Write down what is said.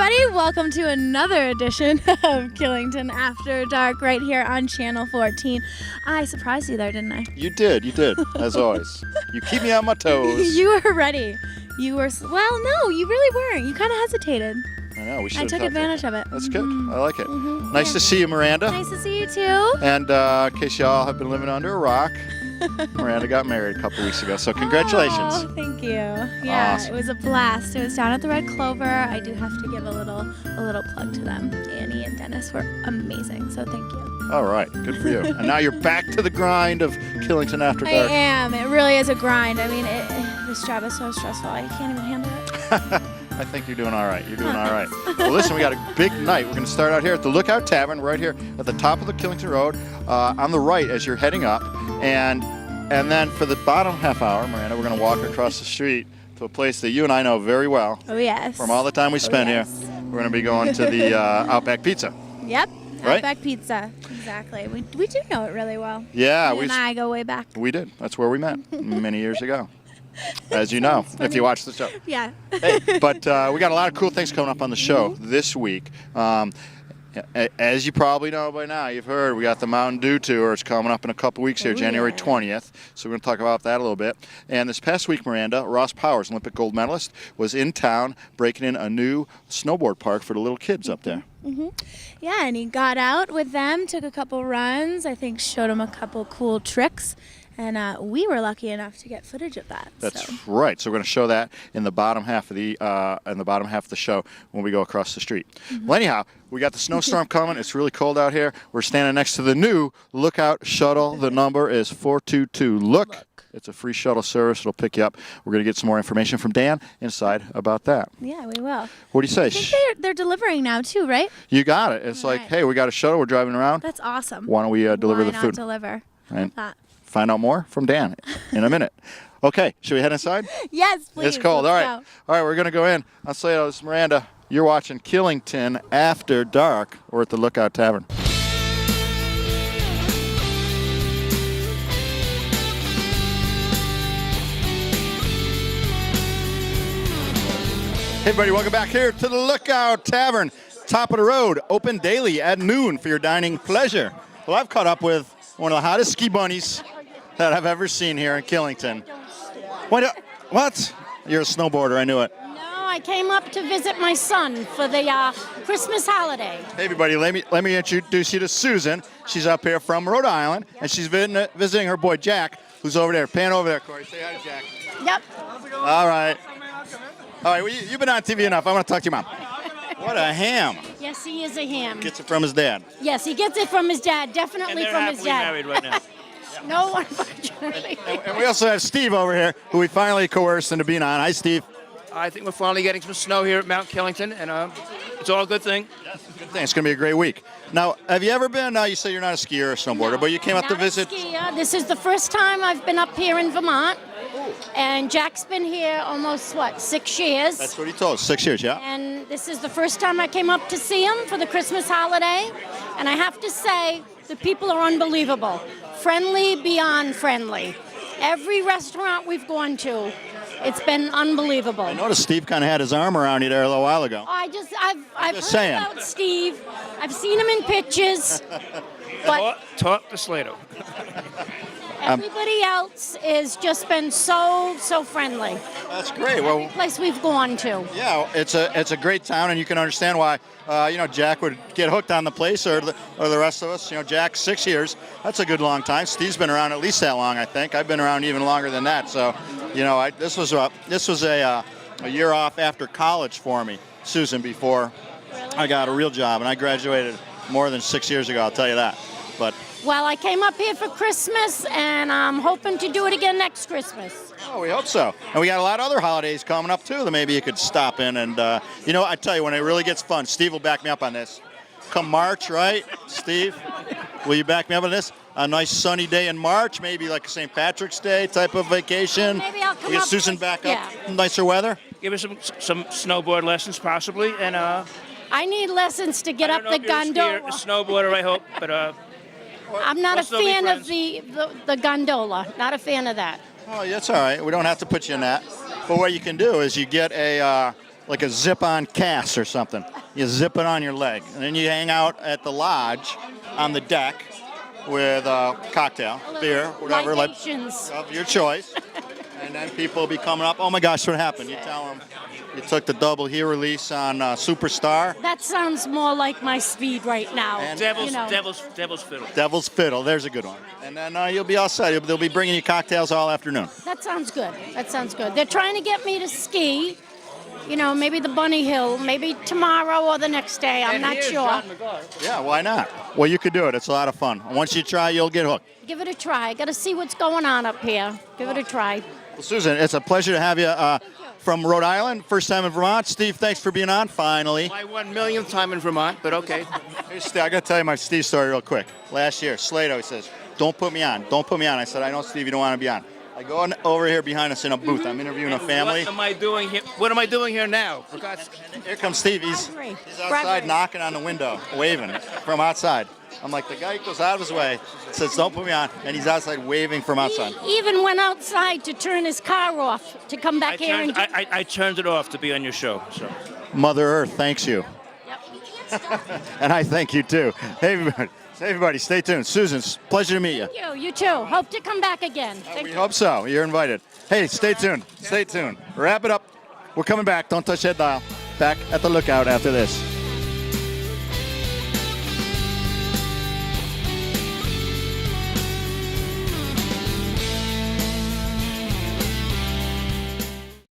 everybody. Welcome to another edition of Killington After Dark right here on Channel 14. I surprised you there, didn't I? You did, as always. You keep me on my toes. You were ready. You were, well, no, you really weren't. You kind of hesitated. I know, we should I took advantage of it. That's good. I like it. Nice Yeah. to see you, Miranda. Nice to see you too. And in case y'all have been living under a rock, Miranda got married a couple weeks ago, so congratulations. Oh, thank you. Yeah, Awesome. It was a blast. It was down at the Red Clover. I do have to give a little plug to them. Danny and Dennis were amazing, so thank you. All right, good for you. And now you're back to the grind of Killington After Dark. I am. It really is a grind. I mean, this job is so stressful. I can't even handle it. I think you're doing all right. You're doing all right. Well, listen, we got a big night. We're going to start out here at the Lookout Tavern, right here at the top of the Killington Road, on the right as you're heading up. And then for the bottom half hour, Miranda, we're going to walk across the street to a place that you and I know very well. Oh, yes. From all the time we spent here. We're going to be going to the Outback Pizza. Yep. Right? Outback Pizza. Exactly. We do know it really well. Yeah. You and I go way back. We did. That's where we met many years ago. As you know, if you watch the show. Yeah. Hey, but we got a lot of cool things coming up on the show this week. As you probably know by now, you've heard, we got the Mountain Dew Tour. It's coming up in a couple weeks here, January 20th. So we're going to talk about that a little bit. And this past week, Miranda, Ross Powers, Olympic gold medalist, was in town breaking in a new snowboard park for the little kids up there. Yeah, and he got out with them, took a couple runs, I think showed them a couple cool tricks. And we were lucky enough to get footage of that. That's right. So we're going to show that in the bottom half of the show when we go across the street. Well, anyhow, we got the snowstorm coming. It's really cold out here. We're standing next to the new Lookout shuttle. The number is 422 Look. It's a free shuttle service. It'll pick you up. We're going to get some more information from Dan inside about that. Yeah, we will. What do you say? I think they're delivering now too, right? You got it. It's like, hey, we got a shuttle. We're driving around. That's awesome. Why don't we deliver the Why food? not deliver? Right. That. Find out more from Dan in a minute. Okay, should we head inside? Yes, please. It's cold. Let's All right. go. All right, we're going to go in. I'll say this is Miranda. You're watching Killington After Dark. We're at the Lookout Tavern. Hey, everybody, welcome back here to the Lookout Tavern. Top of the road, open daily at noon for your dining pleasure. Well, I've caught up with one of the hottest ski bunnies that I've ever seen here in Killington. What? You're a snowboarder, I knew it. No, I came up to visit my son for the Christmas holiday. Hey, everybody, let me introduce you to Susan. She's up here from Rhode Island, and she's visiting her boy Jack, who's over there. Pan over there, Corey. Say hi to Jack. Yep. All right. All right, well, you've been on TV enough. I want to talk to your mom. What a ham. Yes, he is a ham. Gets it from his dad. Yes, he gets it from his dad. Definitely from his dad. Married right now. No, unfortunately. And we also have Steve over here, who we finally coerced into being on. Hi, Steve. I think we're finally getting some snow here at Mount Killington, and it's all a good thing. Yes, good thing. It's going to be a great week. Now, have you ever been, you say you're not a skier or a snowboarder, but you came up to visit. Not a skier. This is the first time I've been up here in Vermont. And Jack's been here almost, 6 years? That's what he told us, 6 years, yeah. And this is the first time I came up to see him for the Christmas holiday. And I have to say, the people are unbelievable. Friendly beyond friendly. Every restaurant we've gone to, it's been unbelievable. I noticed Steve kind of had his arm around you there a little while ago. I've heard saying. about Steve. I've seen him in pictures. But Talk to Slato. everybody else has just been so friendly. That's great. Well, Place we've gone to. yeah, it's a great town, and you can understand why Jack would get hooked on the place, or the rest of us. Jack, 6 years. That's a good long time. Steve's been around at least that long, I think. I've been around even longer than that. So, this was a year off after college for me, Susan, before I got a real job, and I graduated more than 6 years ago. I'll tell you that. But Well, I came up here for Christmas, and I'm hoping to do it again next Christmas. oh, we hope so. And we got a lot of other holidays coming up too that maybe you could stop in. And I tell you, when it really gets fun, Steve will back me up on this. Come March, right, Steve? Will you back me up on this? A nice sunny day in March, maybe like a St. Patrick's Day type of vacation. Maybe I'll come we get up Susan with- back yeah. up, nicer weather. Give us some snowboard lessons, possibly, and I need lessons to get I up don't know the if you're a skier, gondola. a snowboarder, I hope, but I'm not we'll a still be fan of friends. the gondola. Not a fan of that. Oh, that's all right. We don't have to put you in that. But what you can do is you get a like a zip-on cast or something. You zip it on your leg, and then you hang out at the lodge on the deck with a cocktail, beer, whatever, Libations. of your choice. And then people will be coming up. Oh my gosh, what happened? You tell them you took the double here release on Superstar. That sounds more like my speed right now. And Devil's Fiddle. Devil's Fiddle, there's a good one. And then you'll be all set. They'll be bringing you cocktails all afternoon. That sounds good. That sounds good. They're trying to get me to ski. You know, maybe the Bunny Hill, maybe tomorrow or the next day. I'm not sure. Yeah, why not? Well, you could do it. It's a lot of fun. Once you try, you'll get hooked. Give it a try. Got to see what's going on up here. Give it a try. Well, Susan, it's a pleasure to have you from Rhode Island. First time in Vermont. Steve, thanks for being on, finally. My 1 millionth time in Vermont, but okay. Hey, Steve, I got to tell you my Steve story real quick. Last year, Slato says, don't put me on. Don't put me on. I said, I know, Steve, you don't want to be on. I go over here behind us in a booth. I'm interviewing a family. What am I doing here? What am I doing here now? For God's sake. Here comes Steve. He's outside knocking on the window, waving from outside. I'm like, the guy goes out of his way, says, don't put me on, and he's outside waving from outside. He even went outside to turn his car off to come back here. I turned it off to be on your show. So. Mother Earth thanks you. Yep. And I thank you, too. Hey, everybody. Everybody, stay tuned. Susan, pleasure to meet you. Thank you. You too. Hope to come back again. Thank We you. hope so. You're invited. Hey, stay tuned. Stay tuned. Wrap it up. We're coming back. Don't touch that dial. Back at the Lookout after this.